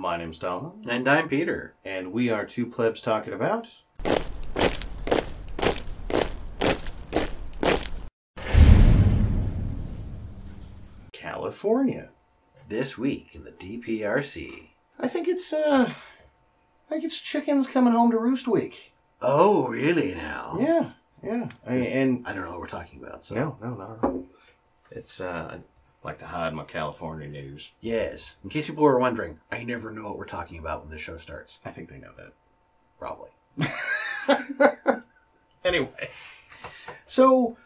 My name's Don. And I'm Peter. And we are two plebs talking about... California. This week in the DPRC. I think it's chickens coming home to roost week. Oh, really now? Yeah. I don't know what we're talking about. So. No. It's, I like to hide my California news. Yes. In case people were wondering, I never know what we're talking about when the show starts. I think they know that. Probably. Anyway. So,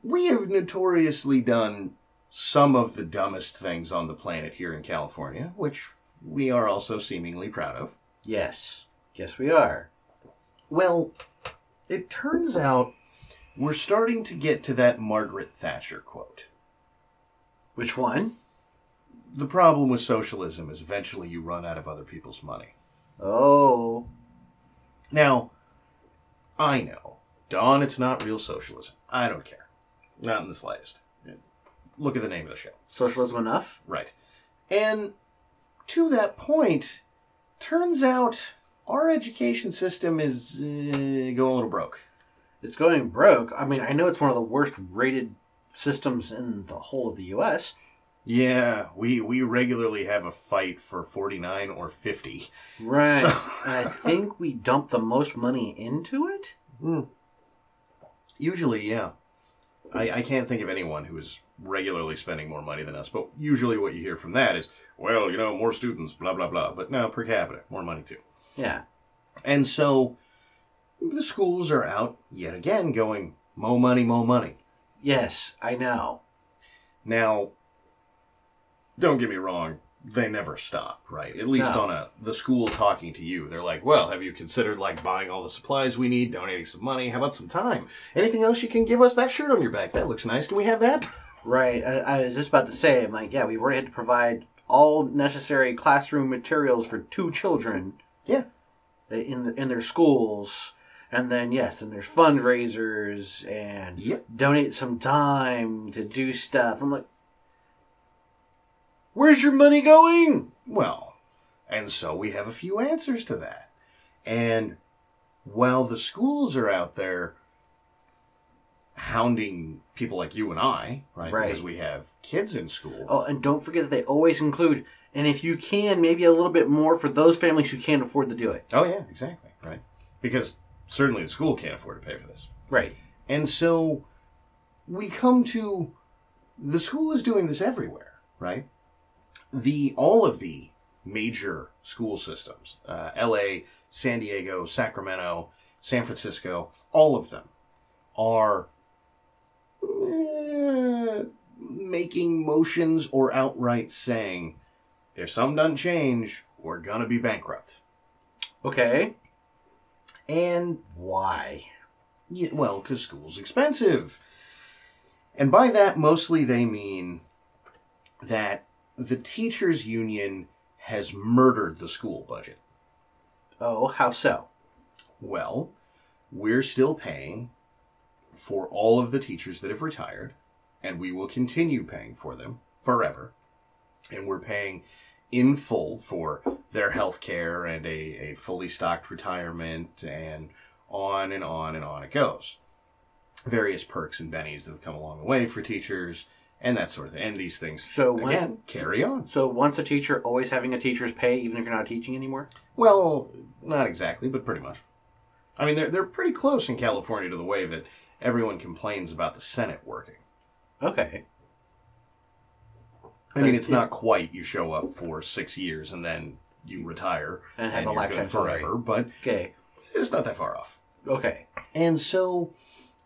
we have notoriously done some of the dumbest things on the planet here in California, which we are also seemingly proud of. Yes. Yes, we are. Well, it turns out we're starting to get to that Margaret Thatcher quote. Which one? The problem with socialism is eventually you run out of other people's money. Oh. Now, I know, Dawn, it's not real socialism. I don't care. Not in the slightest. Look at the name of the show. Socialism enough? Right. And to that point, turns out our education system is going a little broke. It's going broke. I mean, I know it's one of the worst rated systems in the whole of the U.S. Yeah, we regularly have a fight for 49 or 50. Right. So... And I think we dump the most money into it? Usually, yeah. I can't think of anyone who is regularly spending more money than us, but usually what you hear from that is, well, more students, blah, blah, blah. But no, per capita, more money too. Yeah. And so the schools are out yet again going, more money, more money. Yes, I know. Now, don't get me wrong, they never stop, right? At least on the school talking to you. They're like, well, have you considered buying all the supplies we need, donating some money? How about some time? Anything else you can give us? That shirt on your back, that looks nice. Can we have that? Right. I was just about to say, I'm like, yeah, we've already had to provide all necessary classroom materials for 2 children. Yeah. In their schools. And then, yes, then there's fundraisers and donate some time to do stuff. I'm like, where's your money going? Well, and so we have a few answers to that. And while the schools are out there hounding people like you and I, right? Because we have kids in school. Oh, and don't forget that they always include, and if you can, maybe a little bit more for those families who can't afford to do it. Oh, yeah, exactly, right? Because certainly the school can't afford to pay for this. Right. And so we come to, the school is doing this everywhere, right? All of the major school systems, LA, San Diego, Sacramento, San Francisco, all of them are making motions or outright saying, if something doesn't change, we're going to be bankrupt. Okay. And why? Yeah, well, because school's expensive. And by that, mostly they mean that the teachers' union has murdered the school budget. Oh, how so? Well, we're still paying for all of the teachers that have retired, and we will continue paying for them forever. And we're paying in full for their health care and a fully stocked retirement, and on and on and on it goes. Various perks and bennies that have come along the way for teachers, and that sort of thing. And these things, carry on. So once a teacher, always having a teacher's pay, even if you're not teaching anymore? Well, not exactly, but pretty much. I mean, they're pretty close in California to the way that everyone complains about the Senate working. Okay. I mean, it's not quite you show up for 6 years and then you retire and have a you're lifetime good forever, but it's not that far off. Okay. And so,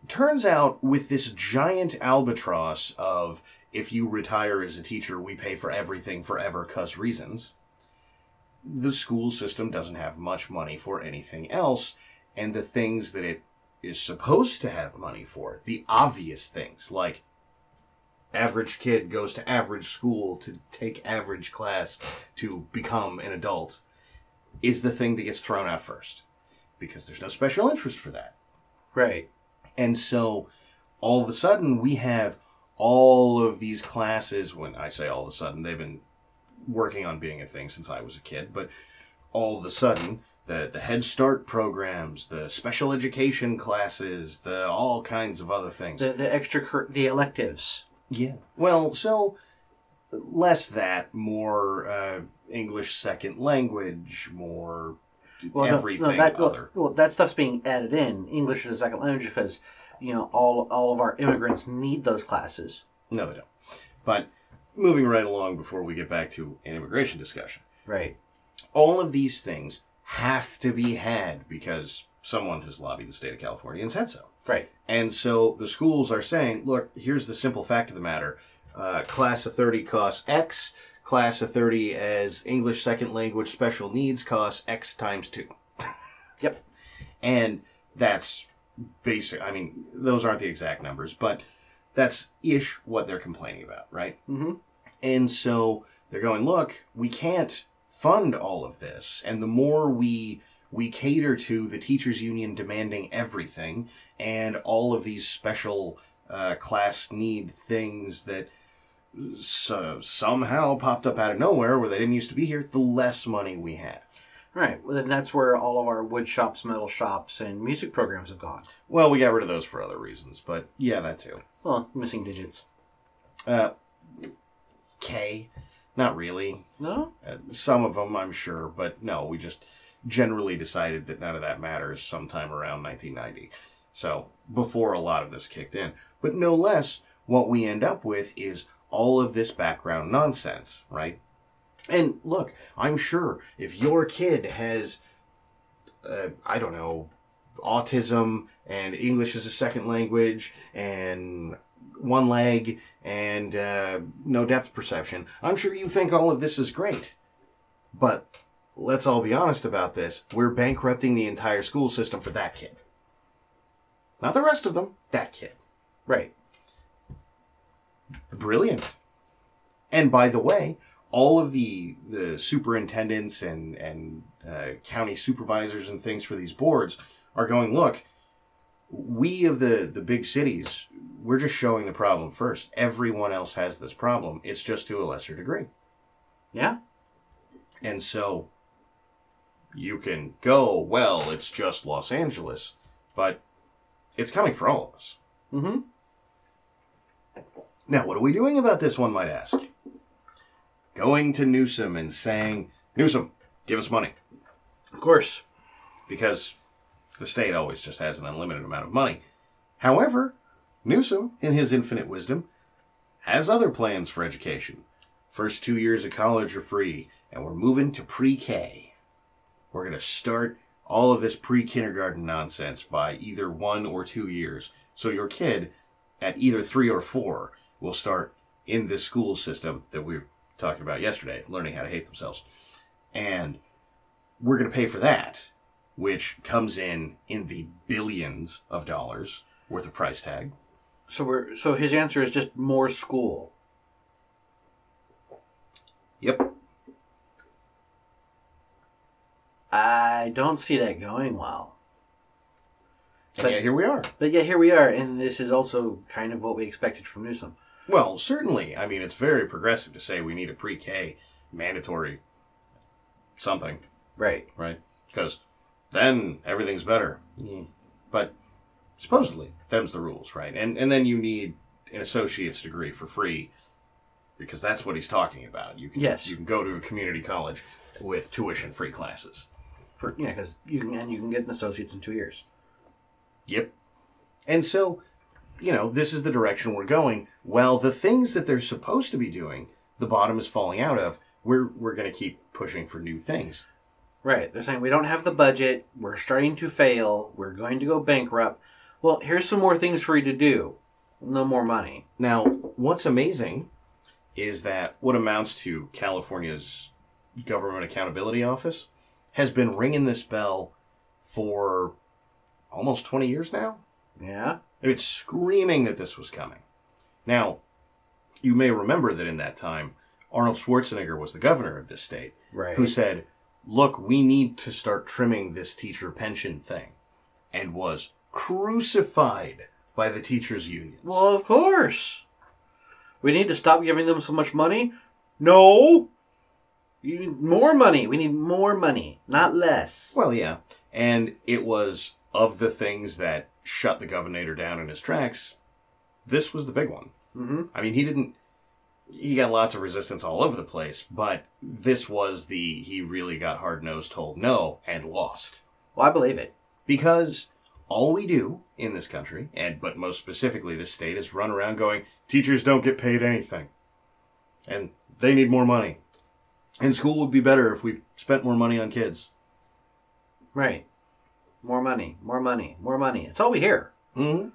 turns out with this giant albatross of if you retire as a teacher, we pay for everything forever 'cause reasons, the school system doesn't have much money for anything else, and the things that it is supposed to have money for, the obvious things, like average kid goes to average school to take average class to become an adult, is the thing that gets thrown out first. Because there's no special interest for that. Right. And so, all of a sudden, we have all of these classes. When I say all of a sudden, they've been working on being a thing since I was a kid, but all of a sudden, the Head Start programs, the special education classes, the all kinds of other things. The electives. Yeah. Well, so less that, more English second language, more everything other. Well, that stuff's being added in. English is a second language because, all of our immigrants need those classes. No, they don't. But moving right along before we get back to an immigration discussion. Right. All of these things have to be had because someone has lobbied the state of California and said so. Right. And so the schools are saying, look, here's the simple fact of the matter. Class of 30 costs X. Class of 30 as English second language special needs costs X times 2. Yep. And that's basic. I mean, those aren't the exact numbers, but that's ish what they're complaining about, right? Mm-hmm. And so they're going, look, we can't fund all of this. And the more we cater to the teachers union demanding everything and all of these special class need things that somehow popped up out of nowhere where they didn't used to be here, the less money we have. Right. Well, then that's where all of our wood shops, metal shops, and music programs have gone. Well, we got rid of those for other reasons, but yeah, that too. Well, missing digits. K. Not really. No? Some of them, I'm sure, but no, we just generally decided that none of that matters sometime around 1990. So, before a lot of this kicked in. But no less, what we end up with is all of this background nonsense, right? And look, I'm sure if your kid has, autism and English as a second language and one leg and no depth perception, I'm sure you think all of this is great. But let's all be honest about this. We're bankrupting the entire school system for that kid. Not the rest of them, that kid. Right. Brilliant. And by the way, all of the superintendents and county supervisors and things for these boards are going, look, we of the big cities, we're just showing the problem first. Everyone else has this problem. It's just to a lesser degree. Yeah. And so you can go, well, it's just Los Angeles, but it's coming for all of us. Mm-hmm. Now, what are we doing about this, one might ask? Going to Newsom and saying, Newsom, give us money. Of course. Because the state always just has an unlimited amount of money. However, Newsom, in his infinite wisdom, has other plans for education. First 2 years of college are free, and we're moving to pre-K. We're going to start all of this pre-kindergarten nonsense by either 1 or 2 years. So your kid, at either 3 or 4, will start in this school system that we were talking about yesterday, learning how to hate themselves. And we're going to pay for that, which comes in the billions of dollars worth of price tag. So his answer is just more school. Yep. I don't see that going well. And yet here we are. But yet here we are, and this is also kind of what we expected from Newsom. Well, certainly. I mean, it's very progressive to say we need a pre-K mandatory something. Right. Right? Because then everything's better. Yeah. But supposedly, them's the rules, right? And then you need an associate's degree for free because that's what he's talking about. You can go to a community college with tuition-free classes. Because you can get an associate's in 2 years. Yep. And so, this is the direction we're going. Well, the things that they're supposed to be doing, the bottom is falling out of. We're going to keep pushing for new things. Right. They're saying we don't have the budget. We're starting to fail. We're going to go bankrupt. Well, here's some more things for you to do. No more money. Now, what's amazing is that what amounts to California's Government Accountability Office has been ringing this bell for almost 20 years now. Yeah. It's screaming that this was coming. Now, you may remember that in that time, Arnold Schwarzenegger was the governor of this state, right, who said, look, we need to start trimming this teacher pension thing, and was crucified by the teachers' unions. Well, of course. We need to stop giving them so much money? No. You need more money. We need more money, not less. Well, yeah. And it was, of the things that shut the governor down in his tracks, this was the big one. Mm-hmm. I mean, he got lots of resistance all over the place, but this was he really got hard-nosed, told no, and lost. Well, I believe it. Because all we do in this country, but most specifically this state, is run around going, teachers don't get paid anything. And they need more money. And school would be better if we spent more money on kids. Right. More money, more money, more money. It's all we hear. Mm-hmm.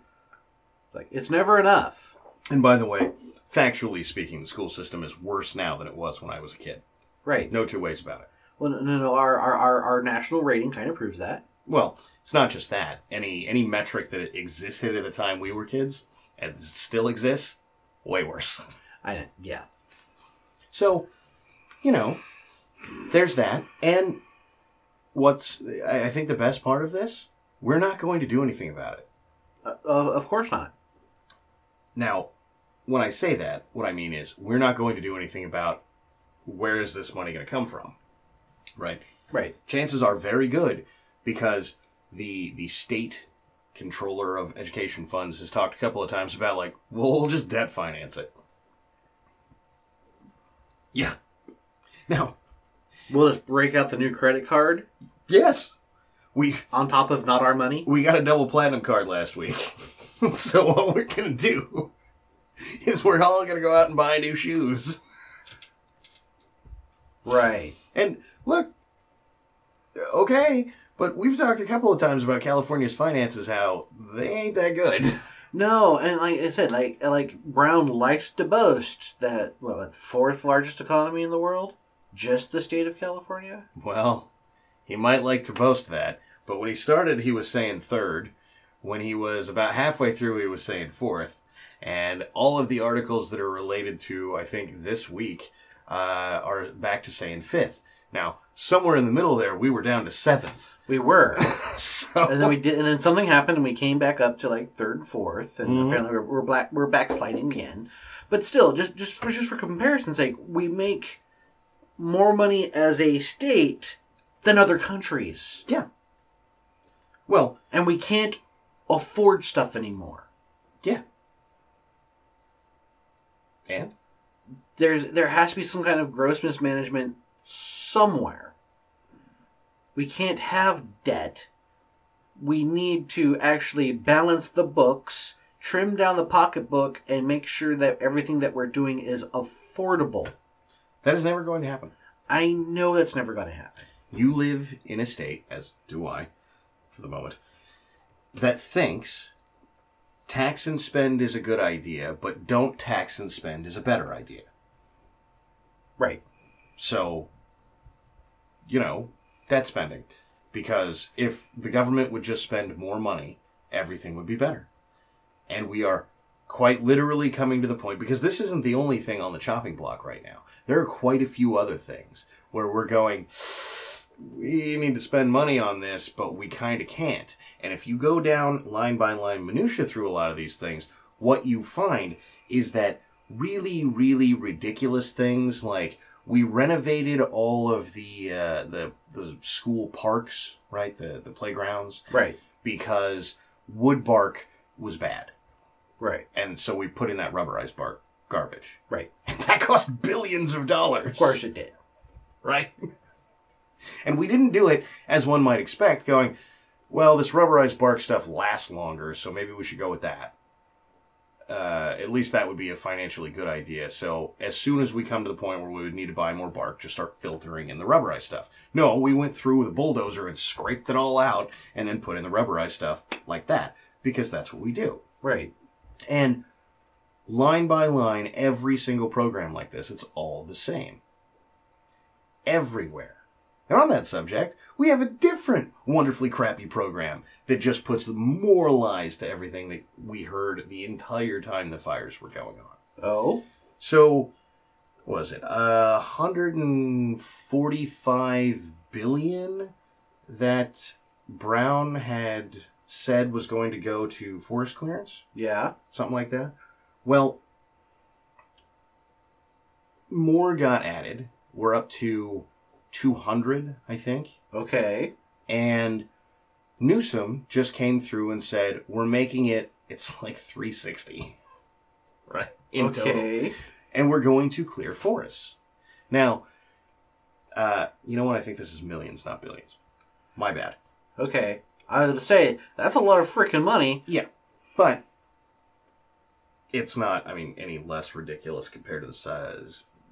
It's like, it's never enough. And by the way, factually speaking, the school system is worse now than it was when I was a kid. Right. No two ways about it. Well, no. Our national rating kind of proves that. Well, it's not just that. Any metric that existed at the time we were kids, and still exists, way worse. I know, yeah. So, there's that. And I think the best part of this, we're not going to do anything about it. Of course not. Now, when I say that, what I mean is we're not going to do anything about where is this money going to come from, right? Right. Chances are very good because the state controller of education funds has talked a couple of times about we'll just debt finance it. Yeah. Now, we'll just break out the new credit card. Yes. On top of not our money. We got a double platinum card last week. So what we're going to do is we're all going to go out and buy new shoes. Right. And look, okay, but we've talked a couple of times about California's finances, how they ain't that good. No, and like I said, like Brown likes to boast that, fourth largest economy in the world? Just the state of California? Well, he might like to boast that, but when he started, he was saying third. When he was about halfway through, he was saying fourth. And all of the articles that are related to, I think, this week are back to saying fifth. Now, somewhere in the middle there, we were down to seventh. We were. And then something happened, and we came back up to third, fourth, and apparently we're backsliding again. But still, just for comparison's sake, we make more money as a state than other countries. Yeah. Well, and we can't afford stuff anymore. Yeah. And there has to be some kind of gross mismanagement somewhere. We can't have debt. We need to actually balance the books, trim down the pocketbook, and make sure that everything that we're doing is affordable. That is never going to happen. I know that's never going to happen. You live in a state, as do I, for the moment, that thinks tax and spend is a good idea, but don't tax and spend is a better idea. Right. So, debt spending. Because if the government would just spend more money, everything would be better. And we are quite literally coming to the point, because this isn't the only thing on the chopping block right now. There are quite a few other things where we're going, we need to spend money on this, but we kind of can't. And if you go down line by line minutia through a lot of these things, what you find is that really, really ridiculous things like we renovated all of the school parks, right? The playgrounds. Right. Because wood bark was bad. Right. And so we put in that rubberized bark garbage. Right. And that cost billions of dollars. Of course it did. Right? And we didn't do it, as one might expect, going, well, this rubberized bark stuff lasts longer, so maybe we should go with that. At least that would be a financially good idea. So as soon as we come to the point where we would need to buy more bark, just start filtering in the rubberized stuff. No, we went through with a bulldozer and scraped it all out and then put in the rubberized stuff like that, because that's what we do. Right. And line by line, every single program like this, it's all the same. Everywhere. And on that subject, we have a different wonderfully crappy program that just puts more lies to everything that we heard the entire time the fires were going on. Oh? So, what was it? 145 billion that Brown had said was going to go to forest clearance? Yeah. Something like that? Well, more got added we're up to 200, I think. Okay. And Newsom just came through and said, we're making it's like 360. Right? In total. And we're going to clear forests. Now, you know what? I think this is millions, not billions. My bad. Okay. I was going to say, that's a lot of freaking money. Yeah. But it's not, any less ridiculous compared to the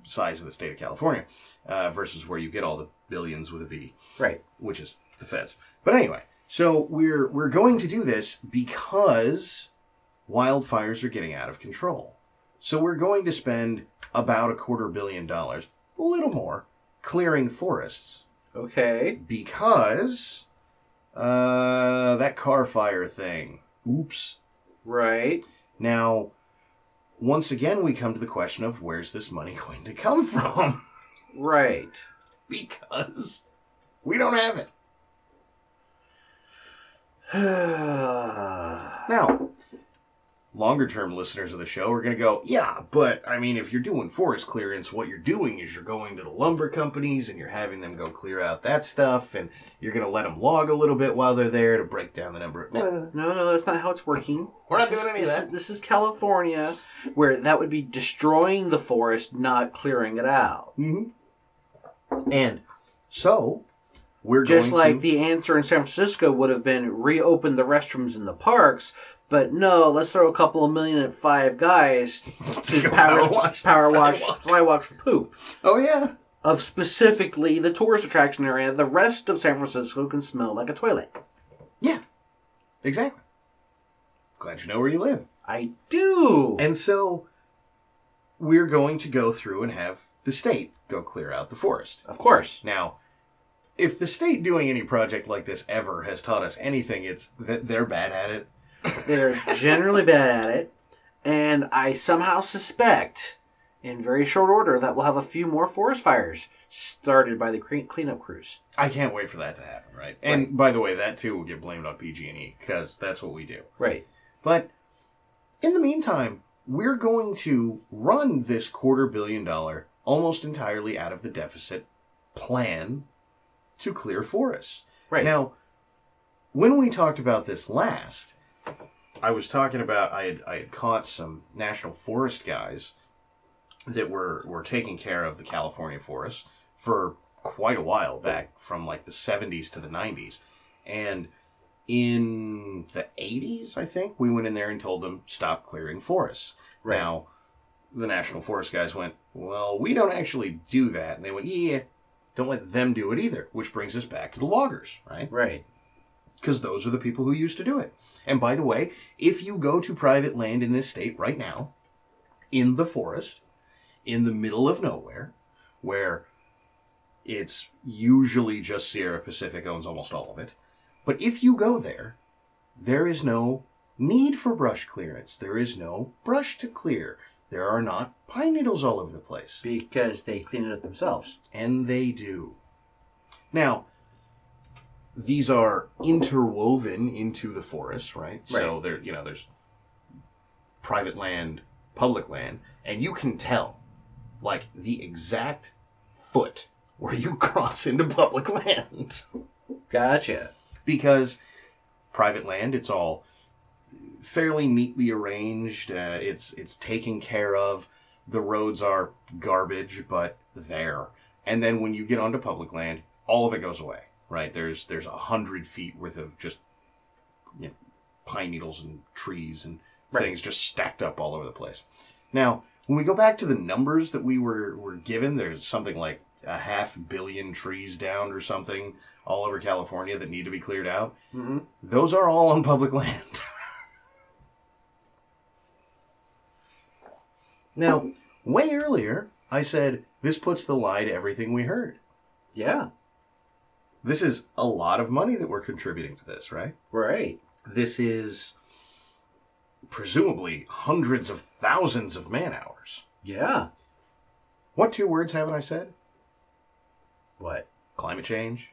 size of the state of California versus where you get all the billions with a B. Right. Which is the feds. But anyway, so we're going to do this because wildfires are getting out of control. So we're going to spend about $250 million, a little more, clearing forests. Okay. Because that car fire thing. Oops. Right. Now, once again, we come to the question of where's this money going to come from? Right. Because we don't have it. Now, longer-term listeners of the show are going to go, yeah, but, if you're doing forest clearance, what you're doing is you're going to the lumber companies and you're having them go clear out that stuff, and you're going to let them log a little bit while they're there to break down the number of... No, that's not how it's working. We're not doing any of that. This is California, where that would be destroying the forest, not clearing it out. Mm-hmm. And so... Just like the answer in San Francisco would have been reopen the restrooms in the parks, but no, let's throw a couple of million at 5 guys to power wash sidewalks for poop. Oh, yeah. Of specifically the tourist attraction area, the rest of San Francisco can smell like a toilet. Yeah, exactly. Glad you know where you live. I do. And so we're going to go through and have the state go clear out the forest. Of course. Now, if the state doing any project like this ever has taught us anything, it's that they're bad at it. They're generally bad at it. And I somehow suspect, in very short order, that we'll have a few more forest fires started by the cleanup crews. I can't wait for that to happen, right? And by the way, that too will get blamed on PG&E, because that's what we do. Right. But in the meantime, we're going to run this $250 million almost entirely out of the deficit plan to clear forests. Right. Now, when we talked about this last, I was talking about I had caught some national forest guys that were taking care of the California forests for quite a while back, from like the 70s to the 90s. And in the 80s, I think, we went in there and told them, stop clearing forests. Right. Now, the national forest guys went, well, we don't actually do that. And they went, yeah, don't let them do it either, which brings us back to the loggers, right? Right. Because those are the people who used to do it. And by the way, if you go to private land in this state right now, in the forest, in the middle of nowhere, where it's usually just Sierra Pacific owns almost all of it, but if you go there, there is no need for brush clearance. There is no brush to clear. There are not pine needles all over the place. Because they clean it up themselves. And they do. Now, these are interwoven into the forest, right? So there's private land, public land, and you can tell, like, the exact foot where you cross into public land. Gotcha. Because private land, it's all fairly neatly arranged. It's taken care of. The roads are garbage, but there. And then when you get onto public land, all of it goes away, right? There's 100 feet worth of just pine needles and trees and things just stacked up all over the place. Now, when we go back to the numbers that we were given, there's something like 500 million trees down or something all over California that need to be cleared out. Mm-hmm. Those are all on public land. Now, way earlier, I said, this puts the lie to everything we heard. Yeah. This is a lot of money that we're contributing to this, right? Right. This is presumably hundreds of thousands of man-hours. Yeah. What 2 words haven't I said? What? Climate change.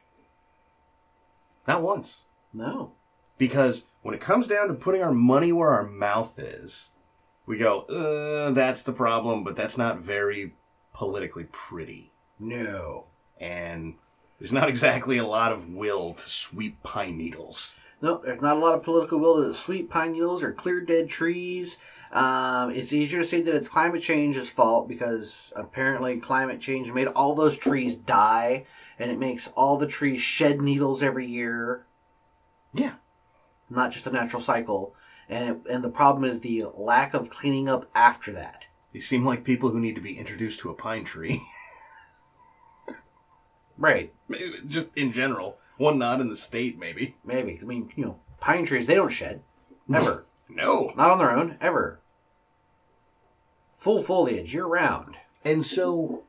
Not once. No. Because when it comes down to putting our money where our mouth is, we go, that's the problem, but that's not very politically pretty. No. And there's not exactly a lot of will to sweep pine needles. No, there's not a lot of political will to sweep pine needles or clear dead trees. It's easier to say that it's climate change's fault because apparently climate change made all those trees die, and it makes all the trees shed needles every year. Yeah. Not just a natural cycle. And the problem is the lack of cleaning up after that. They seem like people who need to be introduced to a pine tree. Right. Just in general. One not in the state, maybe. Maybe. I mean, pine trees, they don't shed. Ever. No. Not on their own. Ever. Full foliage, year-round. And so,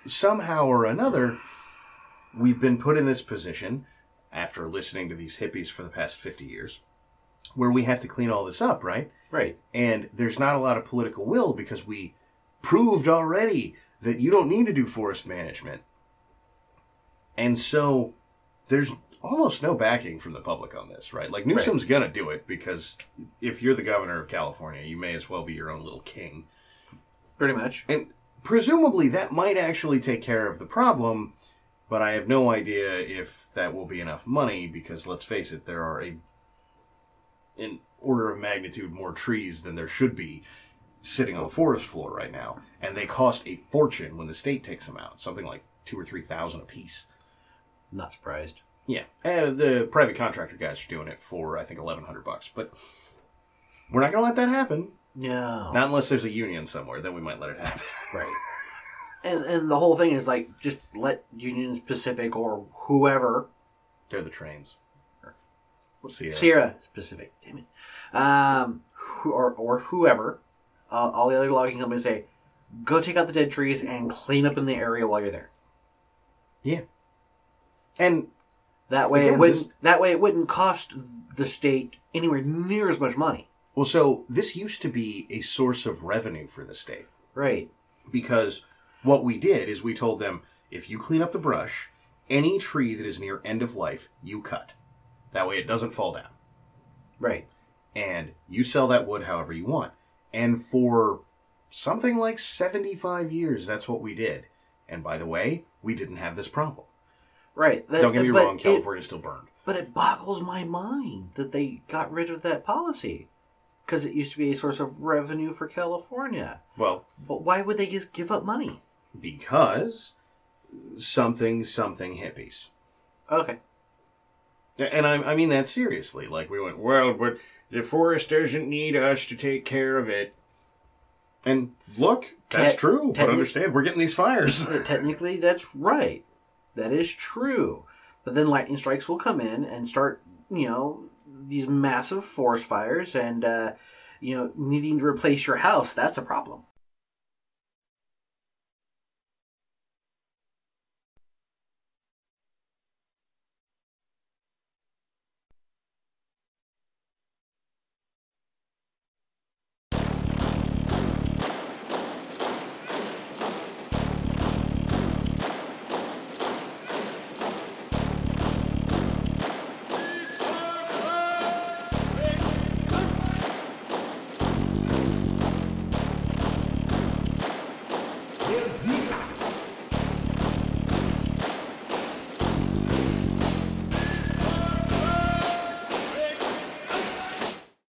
somehow or another, we've been put in this position, after listening to these hippies for the past 50 years, where we have to clean all this up, right? Right. And there's not a lot of political will because we proved already that you don't need to do forest management. And so, there's almost no backing from the public on this, right? Like, Newsom's going to do it because if you're the governor of California, you may as well be your own little king. Pretty much. And presumably that might actually take care of the problem, but I have no idea if that will be enough money because, let's face it, there are an order of magnitude more trees than there should be sitting on the forest floor right now. And they cost a fortune when the state takes them out. Something like $2,000 or $3,000 a piece. Not surprised. Yeah, and the private contractor guys are doing it for, I think, $1,100. But we're not going to let that happen. No. Not unless there's a union somewhere. Then we might let it happen. Right. And the whole thing is, like, just let Union Pacific or whoever... They're the trains. Sierra Pacific, damn it. Or whoever, all the other logging companies say, go take out the dead trees and clean up in the area while you're there. Yeah. And that way, it wouldn't cost the state anywhere near as much money. Well, so this used to be a source of revenue for the state. Right. Because what we did is we told them, if you clean up the brush, any tree that is near end of life, you cut. That way it doesn't fall down. Right. And you sell that wood however you want. And for something like 75 years, that's what we did. And by the way, we didn't have this problem. Right. Don't get me wrong, California still burned. But it boggles my mind that they got rid of that policy. Because it used to be a source of revenue for California. Well... But why would they just give up money? Because something hippies. Okay. And I mean that seriously. Like, we went, well, but the forest doesn't need us to take care of it. And look, that's true. But understand, we're getting these fires. Technically, that's right. That is true. But then lightning strikes will come in and start, these massive forest fires and, needing to replace your house. That's a problem.